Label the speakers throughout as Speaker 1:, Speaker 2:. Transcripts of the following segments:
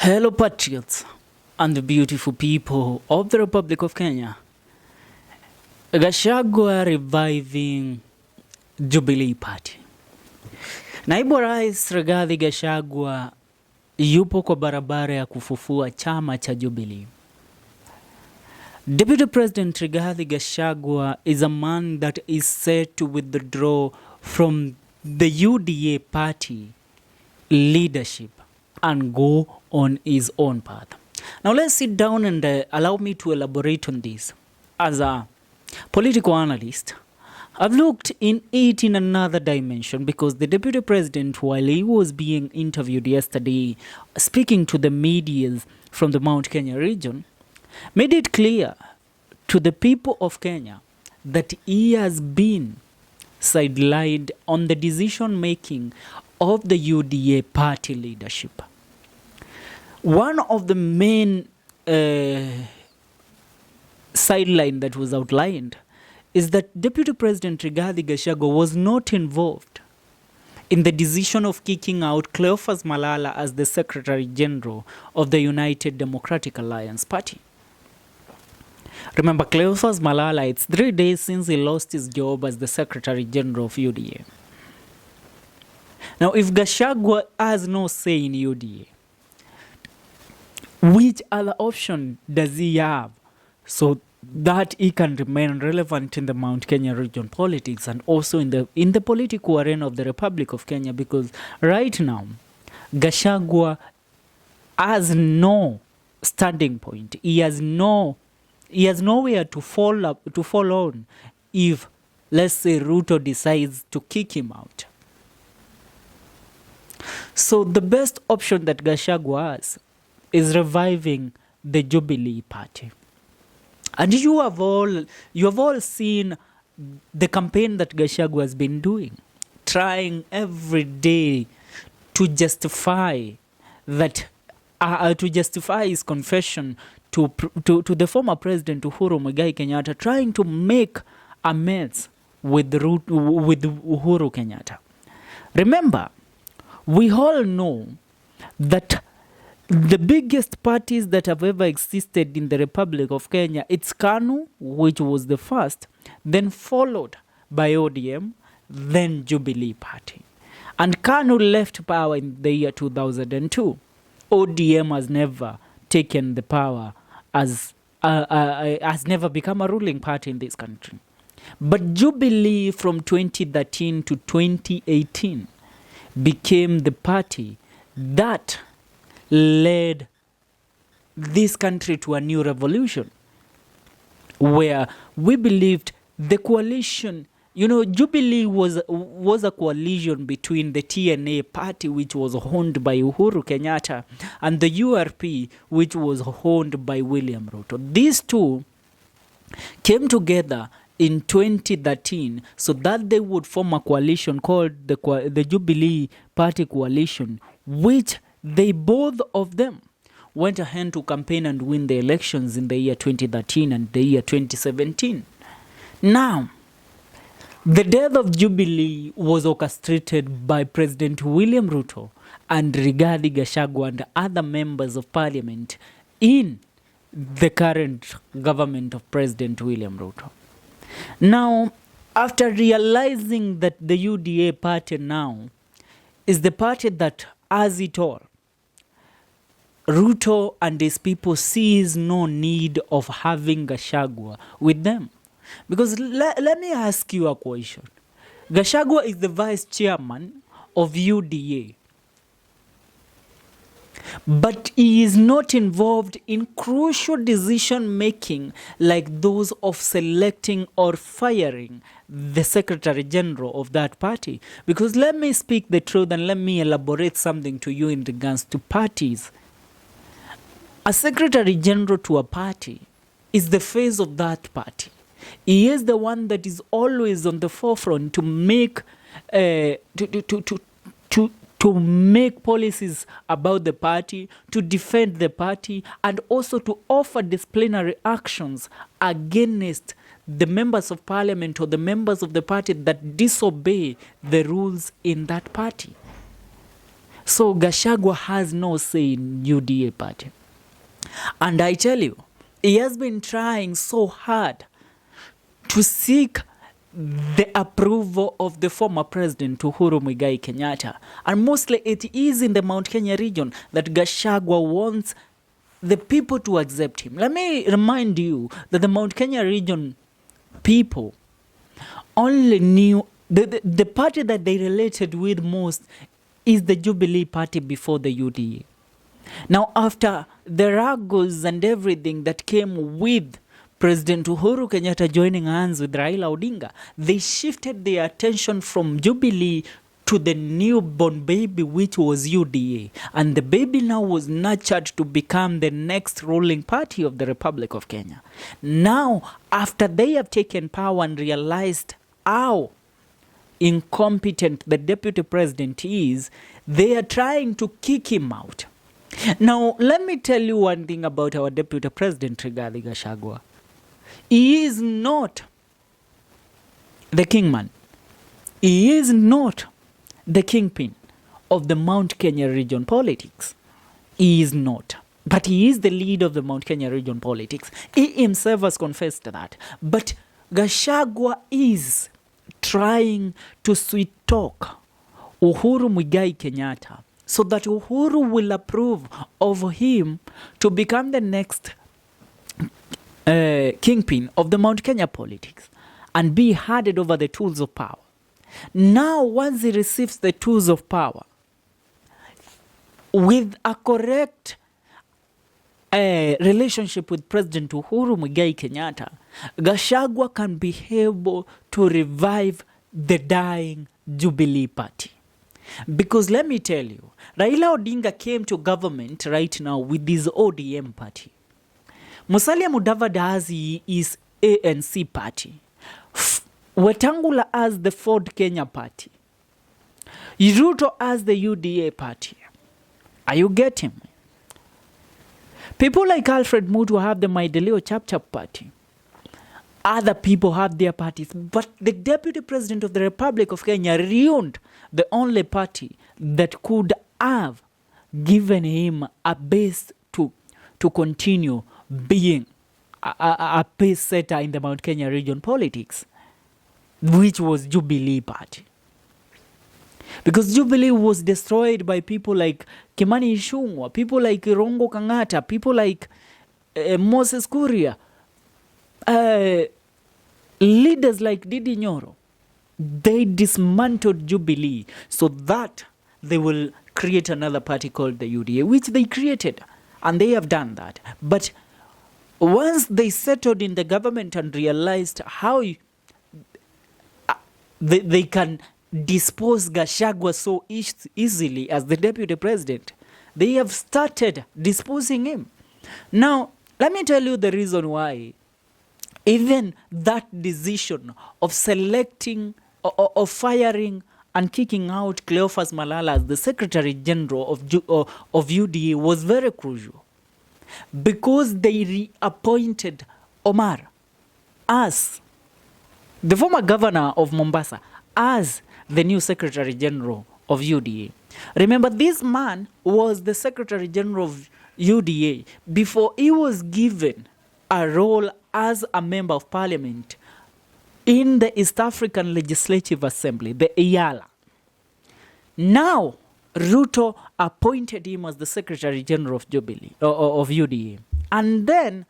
Speaker 1: Hello, patriots and the beautiful people of the Republic of Kenya. Gachagua reviving Jubilee Party. Naibu Rais Rigathi Gachagua yupo kwa barabara ya kufufua chama cha Jubilee. Deputy President Rigathi Gachagua is a man that is set to withdraw from the UDA party leadership and go on his own path. Now let's sit down and allow me to elaborate on this. As a political analyst, I've looked in it in another dimension because the Deputy President, while he was being interviewed yesterday, speaking to the media from the Mount Kenya region, made it clear to the people of Kenya that he has been sidelined on the decision making of the UDA party leadership. One of the main sideline that was outlined is that Deputy President Rigathi Gachagua was not involved in the decision of kicking out Cleophas Malala as the Secretary General of the United Democratic Alliance Party. Remember, Cleophas Malala, it's 3 days since he lost his job as the Secretary General of UDA. Now, if Gachagua has no say in UDA, which other option does he have so that he can remain relevant in the Mount Kenya region politics and also in the political arena of the Republic of Kenya? Because right now, Gachagua has no standing point. He has nowhere to fall on if, let's say, Ruto decides to kick him out. So the best option that Gachagua has is reviving the Jubilee Party. And you have all seen the campaign that Gachagua has been doing, trying every day to justify that, to justify his confession to the former President Uhuru Muigai Kenyatta, trying to make amends with Uhuru Kenyatta. Remember, we all know that the biggest parties that have ever existed in the Republic of Kenya, it's KANU, which was the first, then followed by ODM, then Jubilee Party. And KANU left power in the year 2002. ODM has never taken the power has never become a ruling party in this country. But Jubilee from 2013 to 2018 became the party that led this country to a new revolution, where we believed the coalition, Jubilee was a coalition between the TNA party, which was owned by Uhuru Kenyatta, and the URP, which was owned by William Ruto. These two came together in 2013 so that they would form a coalition called the Jubilee Party Coalition, which they both of them went ahead to campaign and win the elections in the year 2013 and the year 2017. Now, the death of Jubilee was orchestrated by President William Ruto and Rigathi Gachagua and other members of parliament in the current government of President William Ruto. Now, after realizing that the UDA party now is the party that has it all, Ruto and his people sees no need of having Gachagua with them. Because let me ask you a question. Gachagua is the vice chairman of UDA, but he is not involved in crucial decision making like those of selecting or firing the Secretary General of that party. Because let me speak the truth and let me elaborate something to you in regards to parties. A Secretary General to a party is the face of that party. He is the one that is always on the forefront to make to make policies about the party, to defend the party, and also to offer disciplinary actions against the members of parliament or the members of the party that disobey the rules in that party. So Gachagua has no say in UDA party. And I tell you, he has been trying so hard to seek the approval of the former president Uhuru Muigai Kenyatta. And mostly it is in the Mount Kenya region that Gachagua wants the people to accept him. Let me remind you that the Mount Kenya region people only knew the party that they related with most is the Jubilee party before the UDA. Now, after the ruggles and everything that came with President Uhuru Kenyatta joining hands with Raila Odinga, they shifted their attention from Jubilee to the newborn baby, which was UDA. And the baby now was nurtured to become the next ruling party of the Republic of Kenya. Now, after they have taken power and realized how incompetent the deputy president is, they are trying to kick him out. Now, let me tell you one thing about our deputy president, Rigathi Gachagua. He is not the kingman. He is not the kingpin of the Mount Kenya region politics. He is not. But he is the leader of the Mount Kenya region politics. He himself has confessed that. But Gachagua is trying to sweet talk Uhuru Muigai Kenyatta so that Uhuru will approve of him to become the next kingpin of the Mount Kenya politics and be handed over the tools of power. Now, once he receives the tools of power with a correct relationship with President Uhuru Muigai Kenyatta, Gachagua can be able to revive the dying Jubilee party. Because let me tell you, Raila Odinga came to government right now with his ODM party. Musalia Mudavadi has his ANC party. Wetangula has the Ford Kenya party. Ruto has the UDA party. Are you getting me? People like Alfred Mutu have the Maideleo Chapchap party. Other people have their parties. But the Deputy President of the Republic of Kenya ruined the only party that could have given him a base to continue being a pace setter in the Mount Kenya region politics, which was Jubilee party. Because Jubilee was destroyed by people like Kimani Ichung'wah, people like Rongo Kang'ata, people like Moses Kuria, leaders like Didi Nyoro. They dismantled Jubilee so that they will create another party called the UDA, which they created. And they have done that. But once they settled in the government and realized how they can dispose Gachagua so easily as the deputy president, they have started disposing him. Now, let me tell you the reason why. Even that decision of selecting, of firing and kicking out Cleophas Malala as the Secretary General of UDA was very crucial. Because they reappointed Omar as the former governor of Mombasa as the new Secretary General of UDA. Remember, this man was the Secretary General of UDA before he was given a role as a member of parliament in the East African Legislative Assembly, the EALA. Now, Ruto appointed him as the Secretary General of Jubilee, of UDA. And then,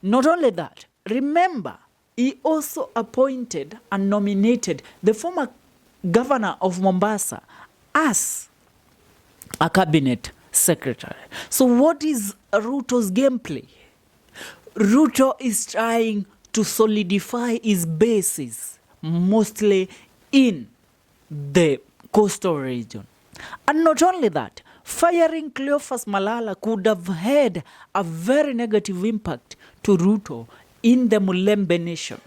Speaker 1: not only that, remember, he also appointed and nominated the former governor of Mombasa as a cabinet secretary. So what is Ruto's gameplay? Ruto is trying to solidify his bases, mostly in the coastal region. And not only that, firing Cleophas Malala could have had a very negative impact to Ruto in the Mulembe nation.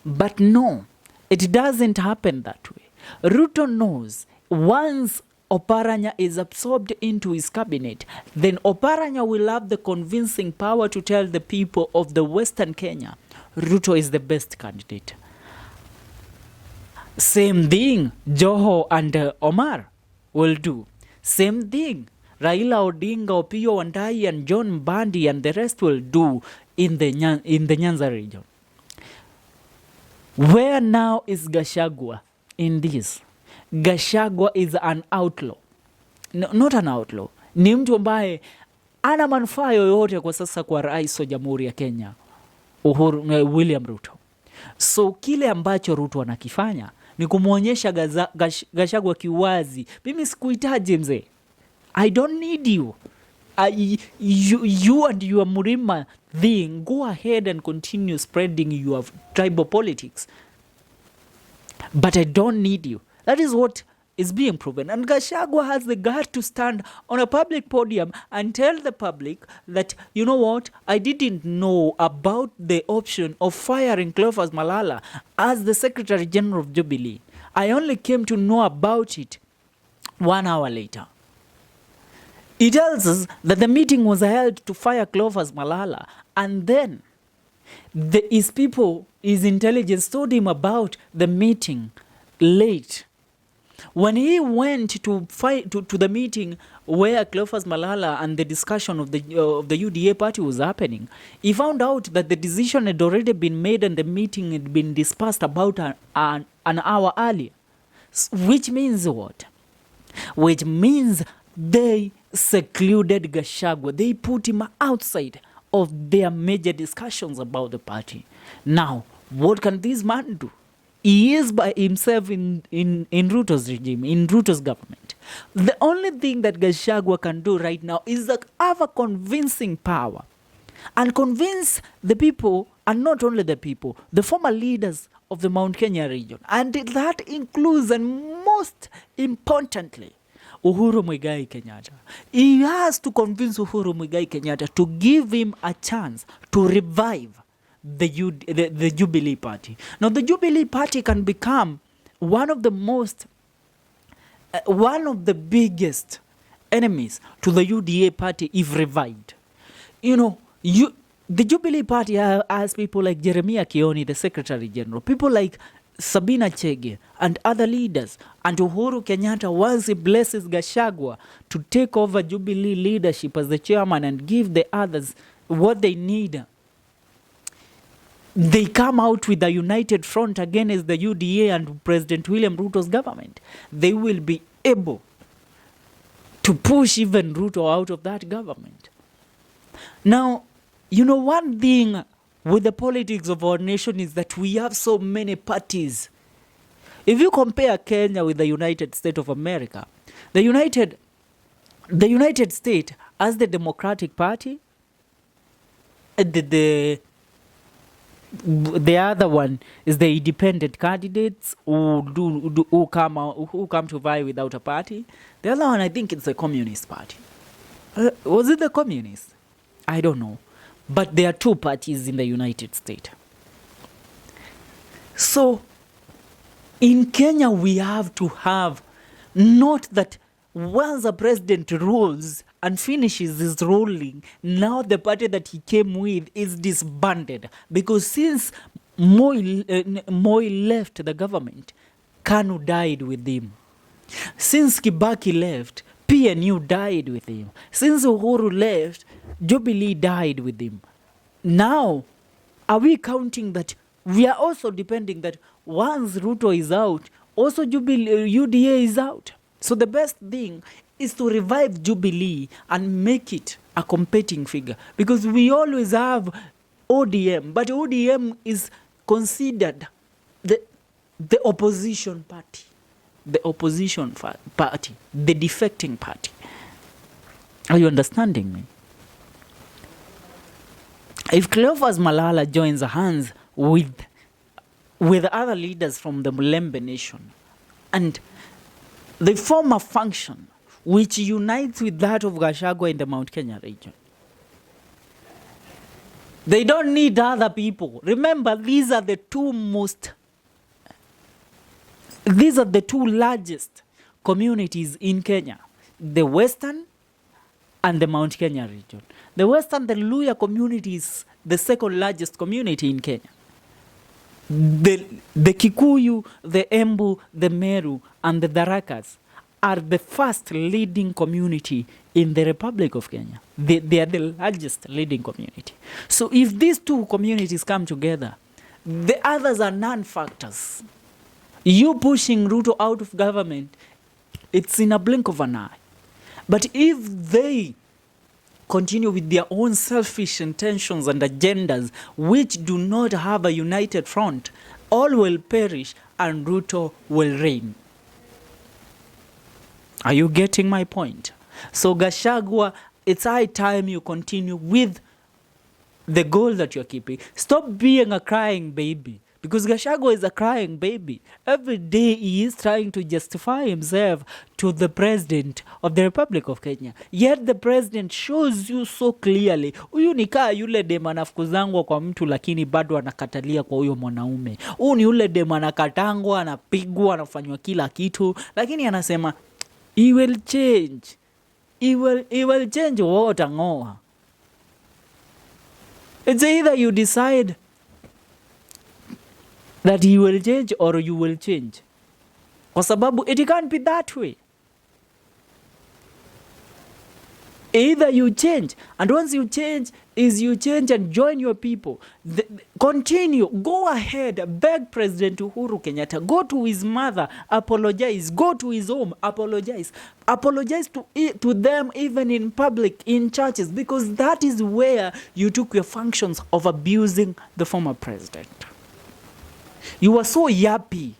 Speaker 1: But no, it doesn't happen that way. Ruto knows once Oparanya is absorbed into his cabinet, then Oparanya will have the convincing power to tell the people of the Western Kenya, Ruto is the best candidate. Same thing Joho and Omar will do. Same thing Raila Odinga, Opiyo Wandayi, and John Mbadi and the rest will do in the Nyanza region. Where now is Gachagua in this? Gachagua is an outlaw. No, not an outlaw. Ni mtu ambaye ana manufaa yoyote kwa sasa kwa rais wa Jamhuri ya Kenya William Ruto. So kile ambacho Ruto anakifanya ni kumwonyesha Gachagua kiwazi, mimi sikuhitaji mzee. I don't need you. You and your Murima thing, go ahead and continue spreading your tribal politics. But I don't need you. That is what is being proven. And Gachagua has the guts to stand on a public podium and tell the public that, you know what, I didn't know about the option of firing Cleophas Malala as the Secretary General of Jubilee. I only came to know about it 1 hour later. He tells us that the meeting was held to fire Cleophas Malala, and then his people, his intelligence told him about the meeting late. When he went to the meeting where Cleophas Malala and the discussion of the UDA party was happening, he found out that the decision had already been made and the meeting had been dispersed about an hour earlier. Which means what? Which means they secluded Gachagua. They put him outside of their major discussions about the party. Now, what can this man do? He is by himself in Ruto's regime, in Ruto's government. The only thing that Gachagua can do right now is have a convincing power and convince the people, and not only the people, the former leaders of the Mount Kenya region. And that includes, and most importantly, Uhuru Muigai Kenyatta. He has to convince Uhuru Muigai Kenyatta to give him a chance to revive the Jubilee party. Now, the Jubilee party can become one of the biggest enemies to the UDA party if revived. You know, the Jubilee party has people like Jeremiah Kioni, the Secretary General, people like Sabina Chege and other leaders, and Uhuru Kenyatta, once he blesses Gachagua to take over Jubilee leadership as the chairman and give the others what they need, they come out with a united front against the UDA and President William Ruto's government. They will be able to push even Ruto out of that government. Now, you know, one thing with the politics of our nation is that we have so many parties. If you compare Kenya with the United States of America, the United States has the Democratic Party, the other one is the independent candidates who come to vie without a party. The other one, I think it's the Communist Party. Was it the Communist? I don't know. But there are two parties in the United States. So, in Kenya, we have to have, not that once a president rules and finishes his ruling, now the party that he came with is disbanded. Because since Moi left the government, KANU died with him. Since Kibaki left, PNU died with him. Since Uhuru left, Jubilee died with him. Now, are we counting that we are also depending that once Ruto is out, also UDA is out? So the best thing is to revive Jubilee and make it a competing figure. Because we always have ODM, but ODM is considered the opposition party. The opposition party, the defecting party. Are you understanding me? If Cleophas Malala joins hands with other leaders from the Mulembe nation and they form a function which unites with that of Gachagua in the Mount Kenya region, they don't need other people. Remember, these are the two largest communities in Kenya, the Western and the Mount Kenya region. The Western, the Luya community is the second largest community in Kenya. The Kikuyu, the Embu, the Meru, and the Dharakas are the first leading community in the Republic of Kenya. They are the largest leading community. So if these two communities come together, the others are non-factors. You pushing Ruto out of government, it's in a blink of an eye. But if they continue with their own selfish intentions and agendas, which do not have a united front, all will perish and Ruto will reign. Are you getting my point? So Gachagua, it's high time you continue with the goal that you're keeping. Stop being a crying baby. Because Gachagua is a crying baby. Every day he is trying to justify himself to the president of the Republic of Kenya. Yet the president shows you so clearly. Huyu ni kaa yule dem anafukuzangwa kwa mtu lakini bado anakatalia kwa huyo mwanaume. Huyu ni yule dem anakatangwa, anapigwa, anafanywa kila kitu. Lakini anasema, he will change. He will change what angoa. It's either you decide that he will change or you will change. Kwa sababu it can't be that way. Either you change, and once you change, you change and join your people. Continue, go ahead, beg President Uhuru Kenyatta, go to his mother, apologize, go to his home, apologize to them even in public, in churches, because that is where you took your functions of abusing the former president. You were so yappy.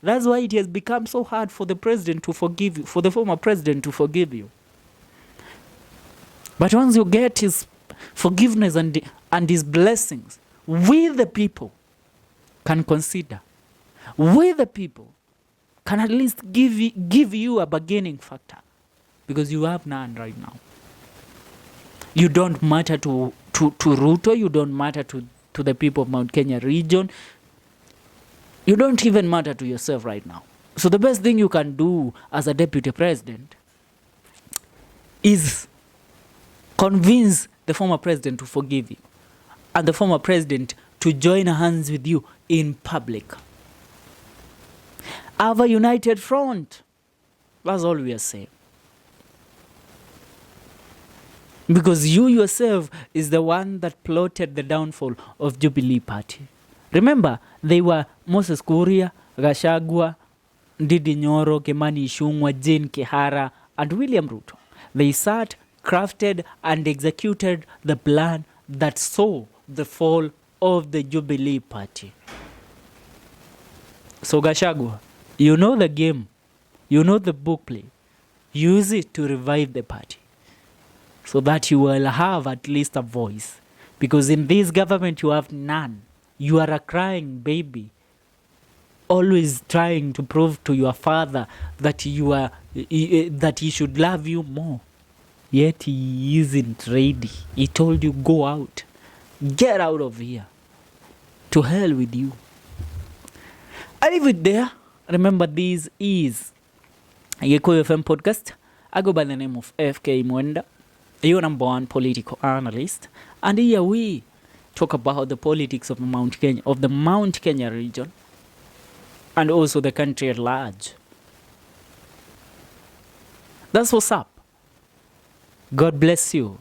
Speaker 1: That's why it has become so hard for the president to forgive you, for the former president to forgive you. But once you get his forgiveness and his blessings, we the people can consider. We the people can at least give you a bargaining factor, because you have none right now. You don't matter to Ruto. You don't matter to the people of Mount Kenya region. You don't even matter to yourself right now. So the best thing you can do as a deputy president is convince the former president to forgive you and the former president to join hands with you in public. Have a united front. That's all we are saying. Because you yourself is the one that plotted the downfall of Jubilee Party. Remember, they were Moses Kuria, Gachagua, Ndindi Nyoro, Kimani Ichung'wah, Jane Kihara, and William Ruto. They sat, crafted, and executed the plan that saw the fall of the Jubilee Party. So Gachagua, you know the game. You know the book play. Use it to revive the party, so that you will have at least a voice. Because in this government you have none. You are a crying baby, always trying to prove to your father that that he should love you more. Yet he isn't ready. He told you, go out. Get out of here. To hell with you. I leave it there. Remember, this is a Gikuyu FM podcast. I go by the name of FK Mwenda, your number one political analyst. And here we talk about the politics of Mount Kenya region, and also the country at large. That's what's up. God bless you.